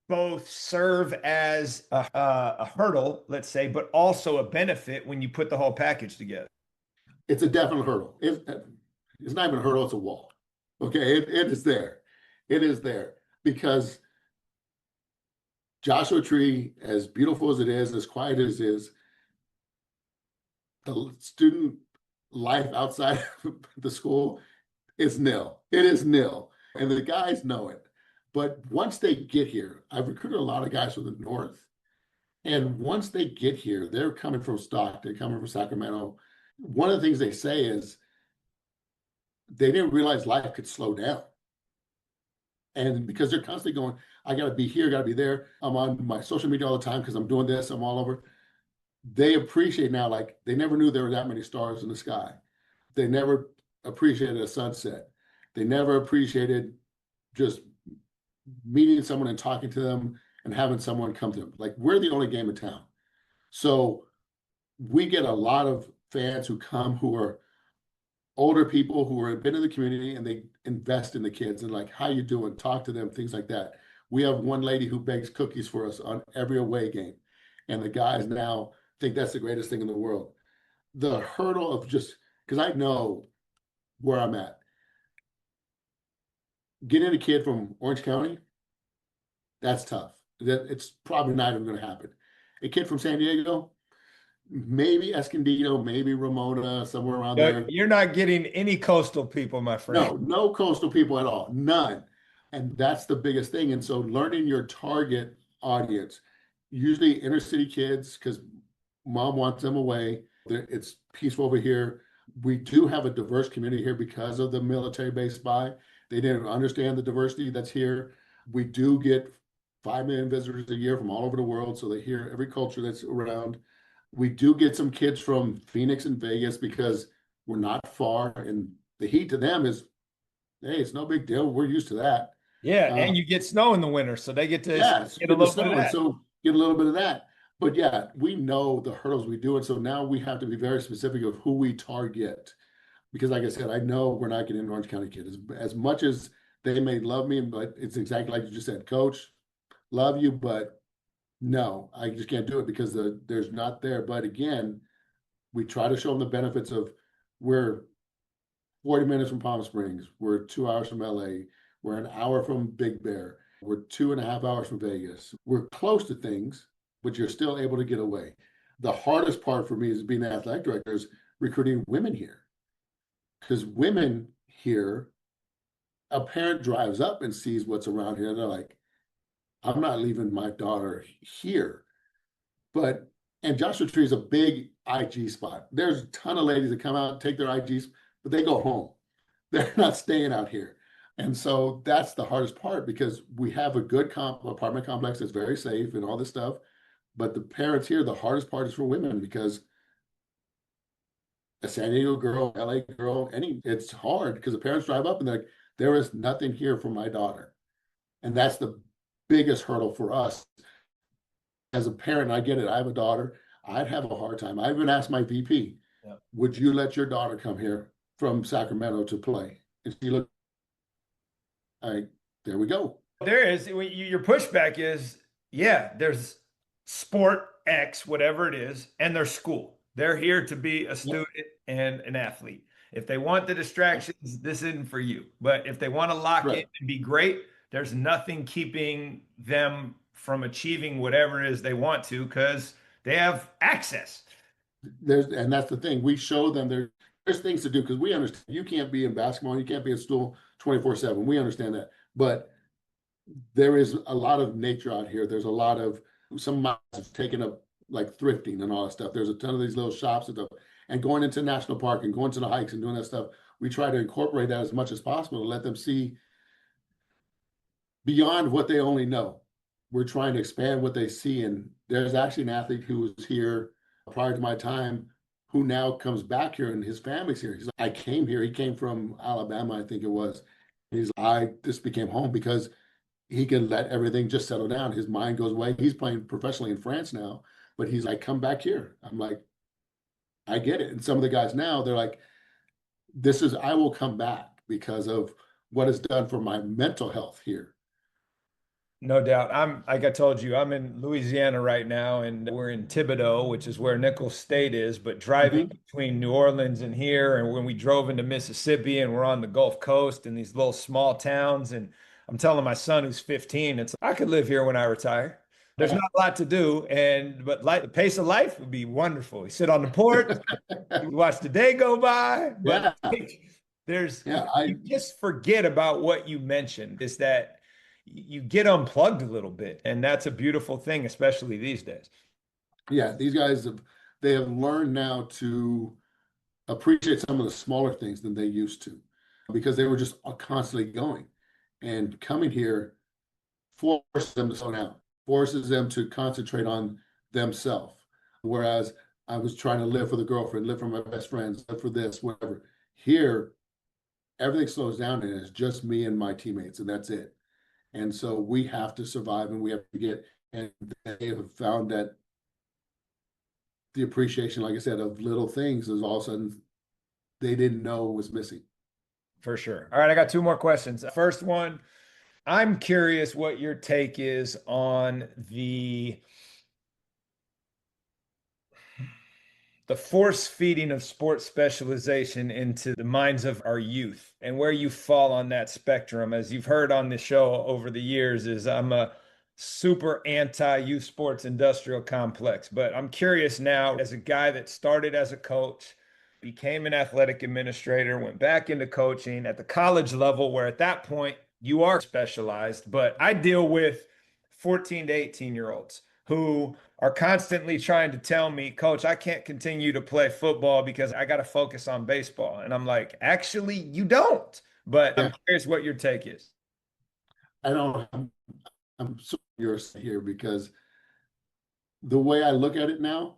both serve as a hurdle, let's say, but also a benefit when you put the whole package together? It's a definite hurdle. It's not even a hurdle, it's a wall. Okay. It is there. It is there because Joshua Tree, as beautiful as it is, as quiet as it is, the student life outside of the school is nil. It is nil. And the guys know it. But once they get here, I've recruited a lot of guys from the north. And once they get here, they're coming from Stockton, coming from Sacramento. One of the things they say is they didn't realize life could slow down. And because they're constantly going, I got to be here, got to be there. I'm on my social media all the time because I'm doing this, I'm all over. They appreciate now, like they never knew there were that many stars in the sky. They never appreciated a sunset. They never appreciated just meeting someone and talking to them and having someone come to them. Like we're the only game in town. So we get a lot of fans who come who are older people who have been in the community and they invest in the kids and like, how you doing? Talk to them, things like that. We have one lady who bakes cookies for us on every away game. And the guys now think that's the greatest thing in the world. The hurdle of just, because I know where I'm at. Getting a kid from Orange County, that's tough. That it's probably not even going to happen. A kid from San Diego, maybe Escondido, maybe Ramona, somewhere around there. You're not getting any coastal people, my friend. No, no coastal people at all, none. And that's the biggest thing. And so learning your target audience, usually inner city kids, because mom wants them away. It's peaceful over here. We do have a diverse community here because of the military base by. They didn't understand the diversity that's here. We do get 5 million visitors a year from all over the world. So they hear every culture that's around. We do get some kids from Phoenix and Vegas because we're not far. And the heat to them is, hey, it's no big deal. We're used to that. Yeah, Uh, and you get snow in the winter, so they get to yeah, get a spin the little bit of snow. And that. so get a little bit of that. But yeah, we know the hurdles we do. And so now we have to be very specific of who we target. Because like I said, I know we're not getting an Orange County kid. As much as they may love me, but it's exactly like you just said, coach, love you, but no, I just can't do it because there's not there. But again, we try to show them the benefits of we're 40 minutes from Palm Springs, we're 2 hours from LA, we're an hour from Big Bear, we're 2.5 hours from Vegas. We're close to things, but you're still able to get away. The hardest part for me as being an athletic director is recruiting women here. Because women here, a parent drives up and sees what's around here, and they're like, I'm not leaving my daughter here. But and Joshua Tree is a big IG spot. There's a ton of ladies that come out, take their IGs, but they go home. They're not staying out here. And so that's the hardest part because we have a good apartment complex that's very safe and all this stuff. But the parents here, the hardest part is for women because a San Diego girl, LA girl, it's hard because the parents drive up and they're like, there is nothing here for my daughter. And that's the biggest hurdle for us. As a parent, I get it. I have a daughter. I'd have a hard time. I even asked my VP, Yeah. would you let your daughter come here from Sacramento to play And she looked, all right, there we go. There is your pushback is, yeah, there's sport X, whatever it is, and their school. They're here to be a Yep, student and an athlete. If they want the distractions, this isn't for you. But if they want to lock in correct. and be great, there's nothing keeping them from achieving whatever it is they want to because they have access. And that's the thing. We show them there's things to do because we understand you can't be in basketball, you can't be in school 24/7. We understand that. But there is a lot of nature out here. There's a lot of some have taken up like thrifting and all that stuff. There's a ton of these little shops and stuff. And going into national park and going to the hikes and doing that stuff, we try to incorporate that as much as possible to let them see beyond what they only know. We're trying to expand what they see. And there's actually an athlete who was here prior to my time who now comes back here and his family's here. He's like, I came here. He came from Alabama, I think it was. He's like, I just became home because he can let everything just settle down. His mind goes away. He's playing professionally in France now, but he's like, come back here. I'm like, I get it. And some of the guys now, they're like, I will come back because of what it's done for my mental health here. No doubt. I'm like I told you, I'm in Louisiana right now, and we're in Thibodaux, which is where Nicholls State is. But driving Mhm. between New Orleans and here, and when we drove into Mississippi, and we're on the Gulf Coast and these little small towns, and I'm telling my son who's 15, it's I could live here when I retire. There's Yeah. not a lot to do, and but like the pace of life would be wonderful. You sit on the porch, you watch the day go by, but Yeah. like, there's Yeah. you just forget about what you mentioned is that you get unplugged a little bit, and that's a beautiful thing, especially these days. Yeah. These guys they have learned now to appreciate some of the smaller things than they used to because they were just constantly going. And coming here forces them to slow down, forces them to concentrate on themselves. Whereas I was trying to live for the girlfriend, live for my best friends, live for this, whatever. Here, everything slows down and it's just me and my teammates, and that's it. And so we have to survive and we have to and they have found that the appreciation, like I said, of little things is all of a sudden they didn't know was missing. For sure. All right, I got two more questions. First one, I'm curious what your take is on the force feeding of sports specialization into the minds of our youth and where you fall on that spectrum. As you've heard on the show over the years, is I'm a super anti-youth sports industrial complex, but I'm curious now as a guy that started as a coach, became an athletic administrator, went back into coaching at the college level, where at that point you are specialized, but I deal with 14 to 18 year olds who are constantly trying to tell me, Coach, I can't continue to play football because I got to focus on baseball. And I'm like, actually, you don't. But I'm Yeah, curious what your take is. I don't. I'm so curious here because the way I look at it now,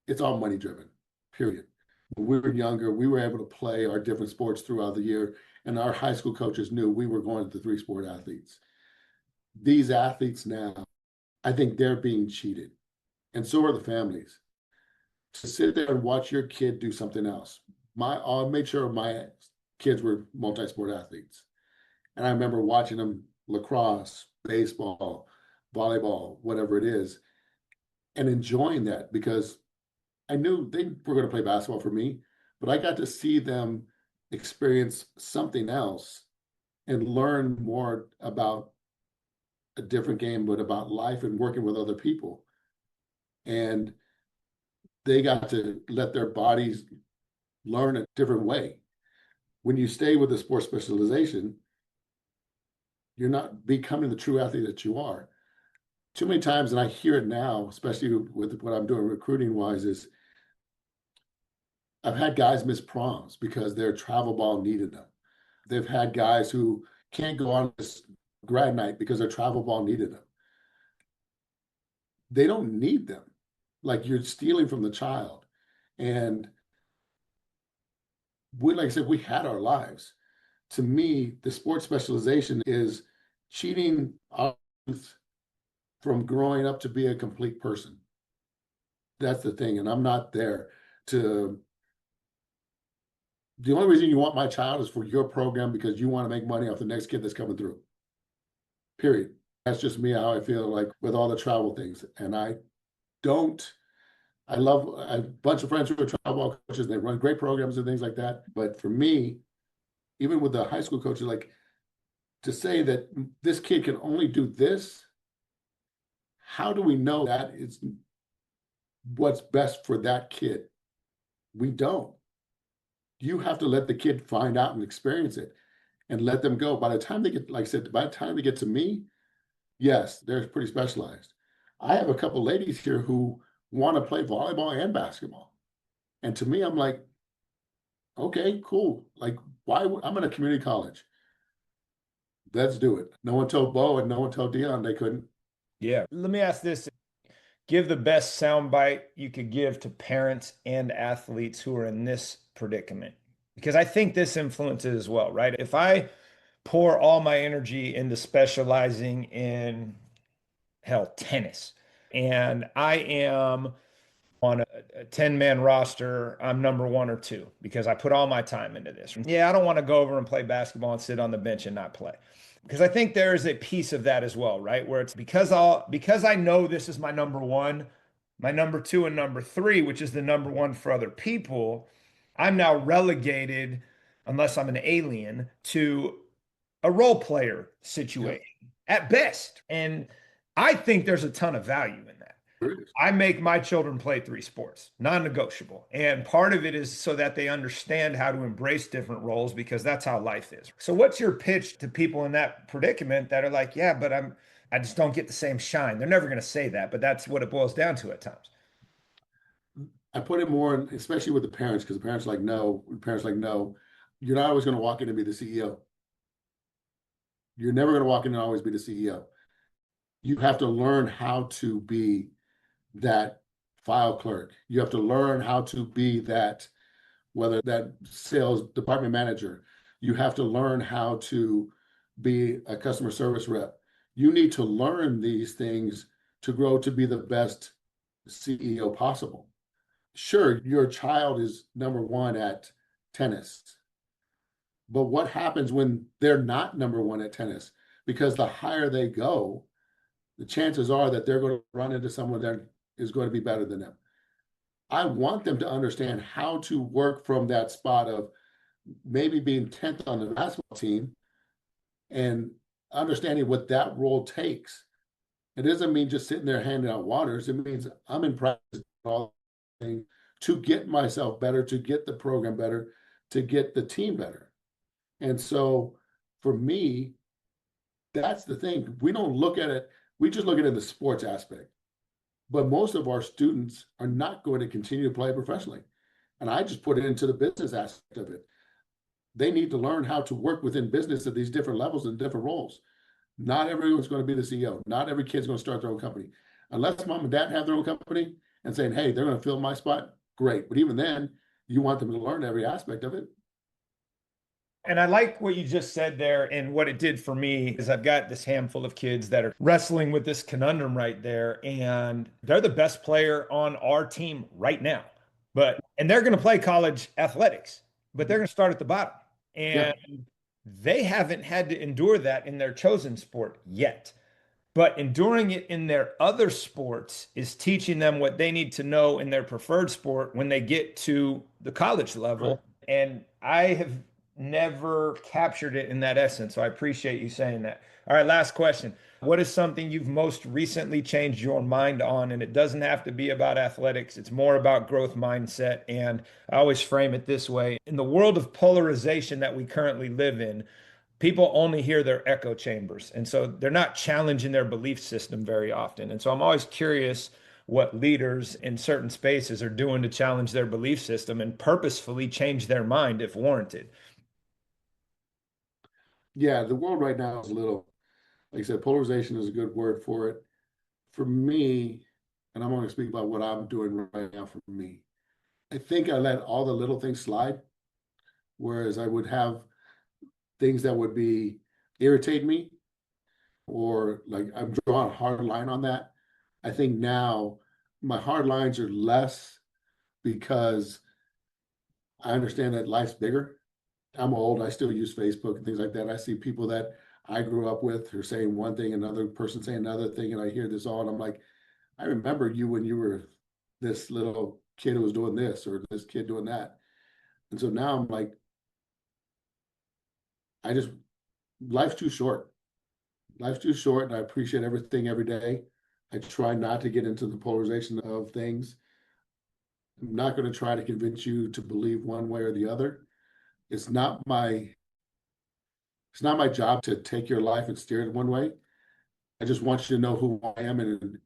it's all money driven. Period. When we were younger, we were able to play our different sports throughout the year, and our high school coaches knew we were going to the three sport athletes. These athletes now, I think they're being cheated, and so are the families. To sit there and watch your kid do something else. I'll make sure my kids were multi-sport athletes. And I remember watching them lacrosse, baseball, volleyball, whatever it is, and enjoying that because I knew they were going to play basketball for me, but I got to see them experience something else and learn more about a different game, but about life and working with other people. And they got to let their bodies learn a different way. When you stay with a sports specialization, you're not becoming the true athlete that you are. Too many times, and I hear it now, especially with what I'm doing recruiting wise, is I've had guys miss proms because their travel ball needed them. They've had guys who can't go on this grad night because their travel ball needed them. They don't need them. Like you're stealing from the child. And like I said, we had our lives. To me, the sports specialization is cheating our youth from growing up to be a complete person. That's the thing. And I'm not there to The only reason you want my child is for your program because you want to make money off the next kid that's coming through. Period. That's just me, how I feel like with all the travel things. And don't, I love a bunch of friends who are travel coaches. They run great programs and things like that. But for me, even with the high school coaches, like to say that this kid can only do this, how do we know that it's what's best for that kid? We don't. You have to let the kid find out and experience it and let them go. By the time they get, like I said, by the time they get to me, yes, they're pretty specialized. I have a couple ladies here who want to play volleyball and basketball. And to me, I'm like, okay, cool. Like, I'm in a community college. Let's do it. No one told Bo and no one told Dion they couldn't. Yeah. Let me ask this. Give the best soundbite you could give to parents and athletes who are in this predicament. Because I think this influences as well, right? If I pour all my energy into specializing in, hell, tennis, and I am on a 10-man roster, I'm number one or two because I put all my time into this. Yeah, I don't want to go over and play basketball and sit on the bench and not play. Because I think there is a piece of that as well, right? Where it's because I know this is my number one, my number two, and number three, which is the number one for other people, I'm now relegated, unless I'm an alien, to a role player Yep. situation at best. And I think there's a ton of value in that. There it is. I make my children play three sports, non-negotiable. And part of it is so that they understand how to embrace different roles because that's how life is. So what's your pitch to people in that predicament that are like, yeah, but I just don't get the same shine. They're never going to say that, but that's what it boils down to at times. I put it more, especially with the parents, because the parents are like, no, the parents are like, no, you're not always going to walk in and be the CEO. You're never going to walk in and always be the CEO. You have to learn how to be that file clerk. You have to learn how to be that, whether that sales department manager. You have to learn how to be a customer service rep. You need to learn these things to grow to be the best CEO possible. Sure, your child is number one at tennis, but what happens when they're not number one at tennis? Because the higher they go, the chances are that they're going to run into someone that is going to be better than them. I want them to understand how to work from that spot of maybe being 10th on the basketball team and understanding what that role takes. It doesn't mean just sitting there handing out waters. It means I'm in practice all to get myself better, to get the program better, to get the team better. And so for me, that's the thing. We don't look at it, we just look at it in the sports aspect. But most of our students are not going to continue to play professionally. And I just put it into the business aspect of it. They need to learn how to work within business at these different levels and different roles. Not everyone's going to be the CEO. Not every kid's going to start their own company. Unless mom and dad have their own company and saying, hey, they're going to fill my spot, great. But even then, you want them to learn every aspect of it. And I like what you just said there. And what it did for me is I've got this handful of kids that are wrestling with this conundrum right there. And they're the best player on our team right now. And they're going to play college athletics, but they're going to start at the bottom. Yeah, And they haven't had to endure that in their chosen sport yet. But enduring it in their other sports is teaching them what they need to know in their preferred sport when they get to the college right. level. And I have never captured it in that essence. So I appreciate you saying that. All right, last question. What is something you've most recently changed your mind on? And it doesn't have to be about athletics, it's more about growth mindset. And I always frame it this way: in the world of polarization that we currently live in, people only hear their echo chambers. And so they're not challenging their belief system very often. And so I'm always curious what leaders in certain spaces are doing to challenge their belief system and purposefully change their mind if warranted. Yeah, the world right now is a little, like I said, polarization is a good word for it. For me, and I'm going to speak about what I'm doing right now for me. I think I let all the little things slide, whereas I would have things that would be irritate me or like I'm drawing a hard line on that. I think now my hard lines are less because I understand that life's bigger. I'm old. I still use Facebook and things like that. I see people that I grew up with who are saying one thing, another person saying another thing, and I hear this all, and I'm like, I remember you when you were this little kid who was doing this or this kid doing that. And so now I'm like, I just life's too short. Life's too short, and I appreciate everything every day. I try not to get into the polarization of things. I'm not going to try to convince you to believe one way or the other. It's not my it's not my job to take your life and steer it one way. I just want you to know who I am and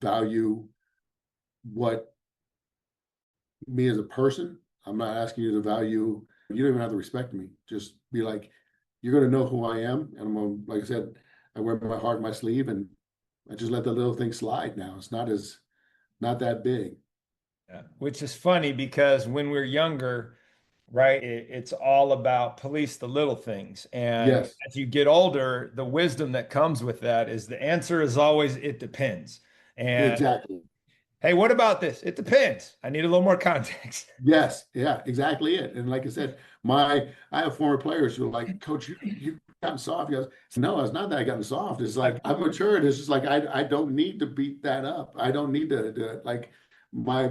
value what me as a person. I'm not asking you to value, you don't even have to respect me. Just be like, you're going to know who I am. And I'm going to, like I said, I wear my heart in my sleeve and I just let the little thing slide now. It's not that big. Yeah. Which is funny because when we're younger, right, it's all about police the little things. And Yes, as you get older, the wisdom that comes with that is the answer is always it depends. And exactly. hey, what about this? It depends. I need a little more context. Yes, yeah, exactly it. And like I said, I have former players who are like, Coach, you gotten soft. He goes, no, it's not that I gotten soft. It's like I've matured. It's just like I don't need to beat that up. I don't need to do it. Like my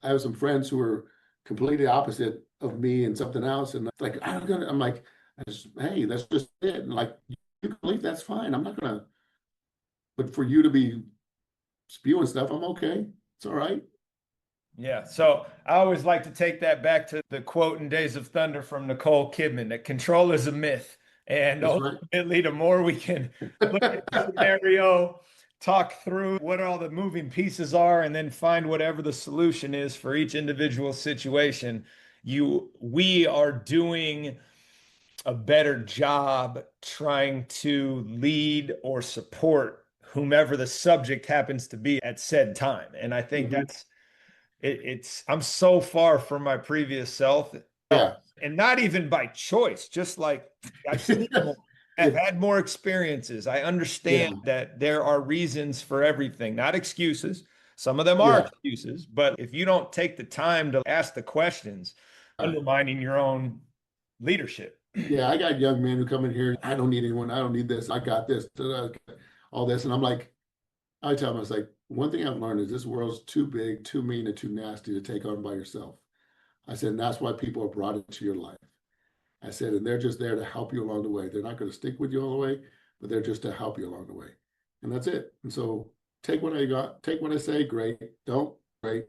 I have some friends who are completely opposite of me and something else. And like I'm like, hey, that's just it. And like you can believe that's fine. I'm not gonna, but for you to be spewing stuff, I'm okay. It's all right. Yeah. So I always like to take that back to the quote in Days of Thunder from Nicole Kidman that control is a myth. And That's right. ultimately, the more we can look at the scenario, talk through what all the moving pieces are, and then find whatever the solution is for each individual situation, we are doing a better job trying to lead or support whomever the subject happens to be at said time. And I think Mhm. it's I'm so far from my previous self. Yeah. And not even by choice, just like I've seen more, I've It, had more experiences. I understand yeah, that there are reasons for everything, not excuses. Some of them are yeah. excuses, but if you don't take the time to ask the questions, undermining your own leadership. Yeah, I got young men who come in here. I don't need anyone. I don't need this. I got this, all this. And I'm like, I tell them, I was like, one thing I've learned is this world's too big, too mean, and too nasty to take on by yourself. I said, and that's why people are brought into your life. I said, and they're just there to help you along the way. They're not going to stick with you all the way, but they're just to help you along the way. And that's it. And so take what I got, take what I say, great. Don't, great.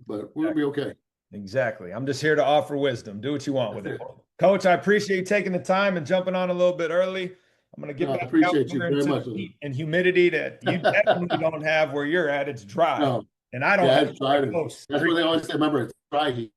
But we're gonna be okay. Exactly. I'm just here to offer wisdom. Do what you want That's with it. it. Coach, I appreciate you taking the time and jumping on a little bit early. I'm going to No, get I back out appreciate you there very into the much. heat and humidity that you definitely don't have where you're at. It's dry. No, And I don't yeah, have it's try to. close. That's what they always say. Remember, it's try heat.